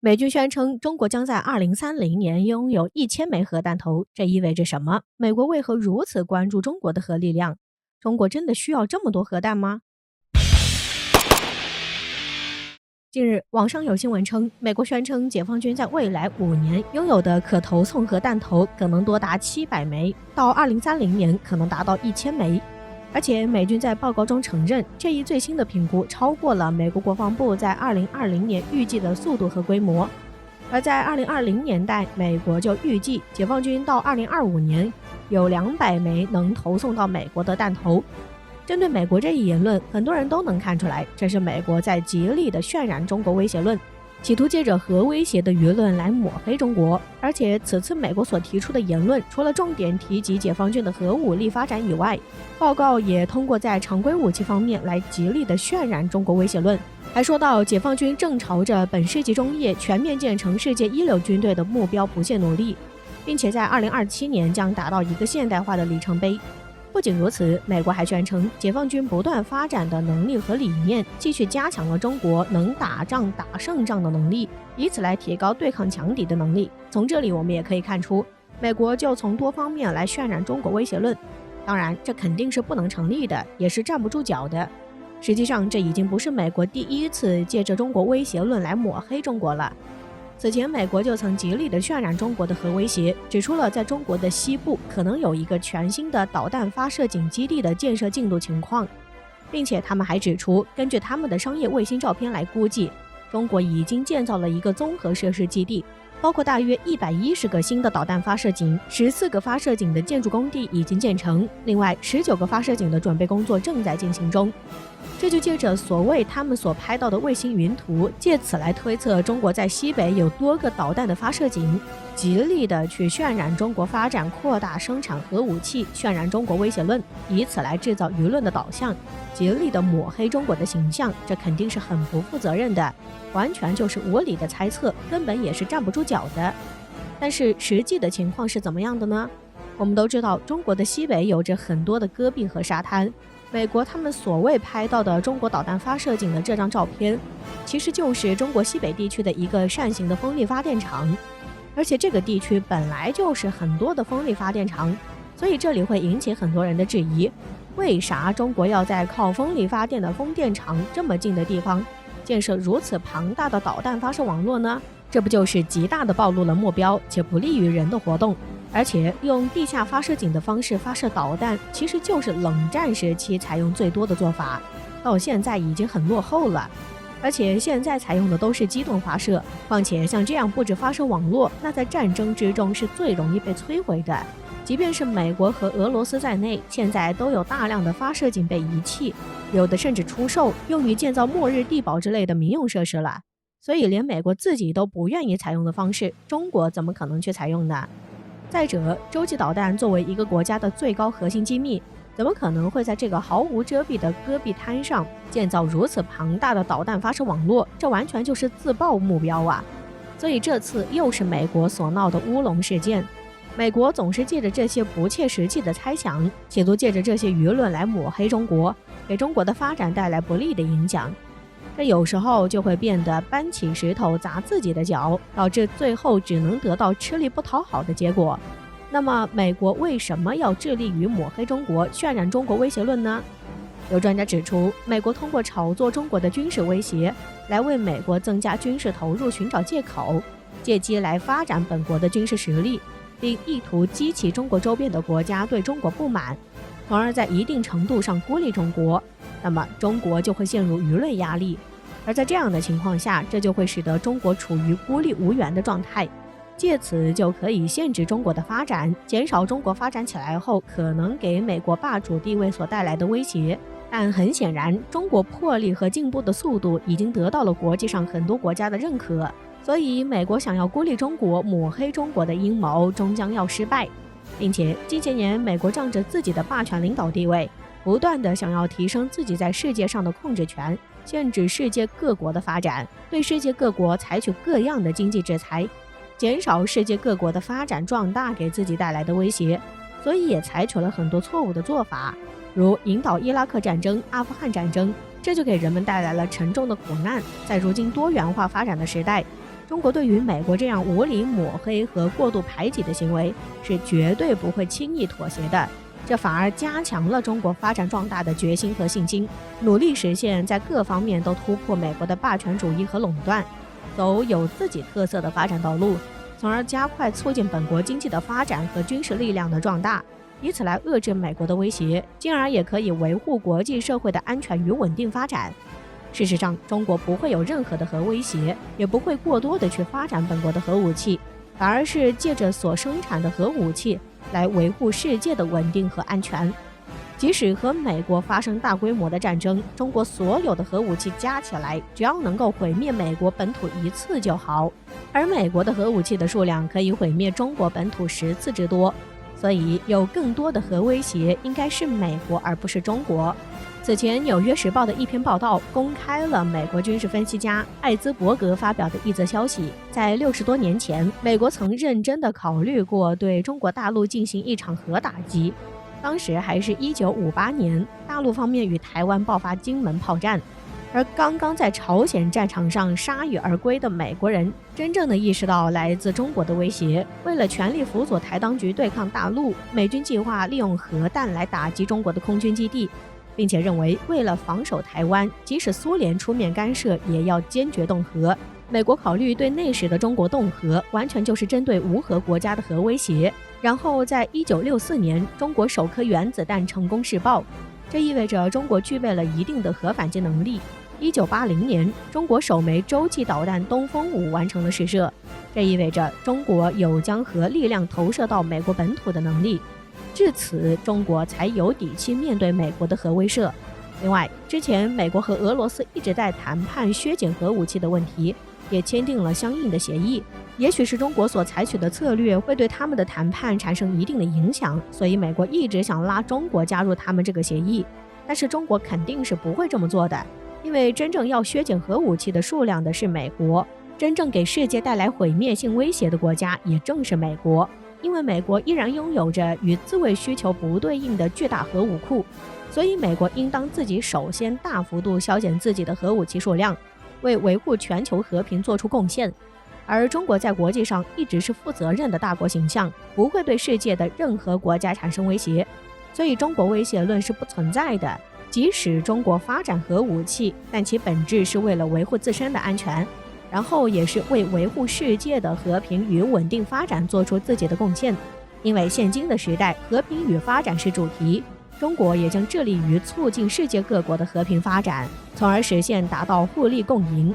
美军宣称中国将在2030年拥有1000枚核弹头，这意味着什么？美国为何如此关注中国的核力量？中国真的需要这么多核弹吗？近日，网上有新闻称，美国宣称解放军在未来5年拥有的可投送核弹头可能多达700枚，到2030年可能达到1000枚。而且美军在报告中承认，这一最新的评估超过了美国国防部在2020年预计的速度和规模。而在2020年代，美国就预计解放军到2025年有200枚能投送到美国的弹头。针对美国这一言论，很多人都能看出来，这是美国在极力的渲染中国威胁论，企图借着核威胁的舆论来抹黑中国。而且此次美国所提出的言论，除了重点提及解放军的核武力发展以外，报告也通过在常规武器方面来极力的渲染中国威胁论，还说到解放军正朝着本世纪中叶全面建成世界一流军队的目标不懈努力，并且在2027年将达到一个现代化的里程碑。不仅如此，美国还宣称解放军不断发展的能力和理念继续加强了中国能打仗打胜仗的能力，以此来提高对抗强敌的能力。从这里我们也可以看出，美国就从多方面来渲染中国威胁论。当然，这肯定是不能成立的，也是站不住脚的。实际上，这已经不是美国第一次借着中国威胁论来抹黑中国了。此前，美国就曾极力地渲染中国的核威胁，指出了在中国的西部可能有一个全新的导弹发射井基地的建设进度情况，并且他们还指出，根据他们的商业卫星照片来估计，中国已经建造了一个综合设施基地，包括大约110个新的导弹发射井，14个发射井的建筑工地已经建成，另外19个发射井的准备工作正在进行中。这就借着所谓他们所拍到的卫星云图，借此来推测中国在西北有多个导弹的发射井，极力的去渲染中国发展扩大生产核武器，渲染中国威胁论，以此来制造舆论的导向，极力的抹黑中国的形象。这肯定是很不负责任的，完全就是无理的猜测，根本也是站不住脚的。但是实际的情况是怎么样的呢？我们都知道，中国的西北有着很多的戈壁和沙滩。美国他们所谓拍到的中国导弹发射井的这张照片，其实就是中国西北地区的一个扇形的风力发电厂，而且这个地区本来就是很多的风力发电厂，所以这里会引起很多人的质疑，为啥中国要在靠风力发电的风电场这么近的地方建设如此庞大的导弹发射网络呢？这不就是极大的暴露了目标，且不利于人的活动。而且用地下发射井的方式发射导弹，其实就是冷战时期采用最多的做法，到现在已经很落后了。而且现在采用的都是机动发射，况且像这样布置发射网络，那在战争之中是最容易被摧毁的。即便是美国和俄罗斯在内，现在都有大量的发射井被遗弃，有的甚至出售用于建造末日地堡之类的民用设施了。所以连美国自己都不愿意采用的方式，中国怎么可能去采用呢？再者，洲际导弹作为一个国家的最高核心机密，怎么可能会在这个毫无遮蔽的戈壁滩上建造如此庞大的导弹发射网络？这完全就是自爆目标啊！所以这次又是美国所闹的乌龙事件。美国总是借着这些不切实际的猜想，企图借着这些舆论来抹黑中国，给中国的发展带来不利的影响。这有时候就会变得搬起石头砸自己的脚，导致最后只能得到吃力不讨好的结果。那么美国为什么要致力于抹黑中国，渲染中国威胁论呢？有专家指出，美国通过炒作中国的军事威胁，来为美国增加军事投入寻找借口，借机来发展本国的军事实力，并意图激起中国周边的国家对中国不满，从而在一定程度上孤立中国。那么中国就会陷入舆论压力，而在这样的情况下，这就会使得中国处于孤立无援的状态，借此就可以限制中国的发展，减少中国发展起来后可能给美国霸主地位所带来的威胁。但很显然，中国魄力和进步的速度已经得到了国际上很多国家的认可，所以美国想要孤立中国、抹黑中国的阴谋终将要失败。并且近些年，美国仗着自己的霸权领导地位，不断地想要提升自己在世界上的控制权，限制世界各国的发展，对世界各国采取各样的经济制裁，减少世界各国的发展壮大给自己带来的威胁。所以也采取了很多错误的做法，如引导伊拉克战争、阿富汗战争，这就给人们带来了沉重的苦难。在如今多元化发展的时代，中国对于美国这样无理抹黑和过度排挤的行为是绝对不会轻易妥协的，这反而加强了中国发展壮大的决心和信心，努力实现在各方面都突破美国的霸权主义和垄断，走有自己特色的发展道路，从而加快促进本国经济的发展和军事力量的壮大，以此来遏制美国的威胁，进而也可以维护国际社会的安全与稳定发展。事实上，中国不会有任何的核威胁，也不会过多的去发展本国的核武器，反而是借着所生产的核武器来维护世界的稳定和安全。即使和美国发生大规模的战争，中国所有的核武器加起来，只要能够毁灭美国本土1次就好，而美国的核武器的数量可以毁灭中国本土10次之多，所以有更多的核威胁应该是美国而不是中国。此前，《纽约时报》的一篇报道公开了美国军事分析家艾兹伯格发表的一则消息，在60多年前，美国曾认真地考虑过对中国大陆进行一场核打击。当时还是1958年，大陆方面与台湾爆发金门炮战，而刚刚在朝鲜战场上铩羽而归的美国人，真正的意识到来自中国的威胁，为了全力辅佐台当局对抗大陆，美军计划利用核弹来打击中国的空军基地，并且认为为了防守台湾，即使苏联出面干涉，也要坚决动核。美国考虑对那时的中国动核，完全就是针对无核国家的核威胁。然后在1964年，中国首颗原子弹成功试爆，这意味着中国具备了一定的核反击能力。1980年，中国首枚洲际导弹东风5完成了试射，这意味着中国有将核力量投射到美国本土的能力。至此，中国才有底气面对美国的核威慑。另外，之前美国和俄罗斯一直在谈判削减核武器的问题，也签订了相应的协议。也许是中国所采取的策略会对他们的谈判产生一定的影响，所以美国一直想拉中国加入他们这个协议。但是中国肯定是不会这么做的，因为真正要削减核武器的数量的是美国，真正给世界带来毁灭性威胁的国家也正是美国。因为美国依然拥有着与自卫需求不对应的巨大核武库，所以美国应当自己首先大幅度削减自己的核武器数量，为维护全球和平做出贡献。而中国在国际上一直是负责任的大国形象，不会对世界的任何国家产生威胁，所以中国威胁论是不存在的。即使中国发展核武器，但其本质是为了维护自身的安全，然后也是为维护世界的和平与稳定发展做出自己的贡献。因为现今的时代，和平与发展是主题，中国也将致力于促进世界各国的和平发展，从而实现达到互利共赢、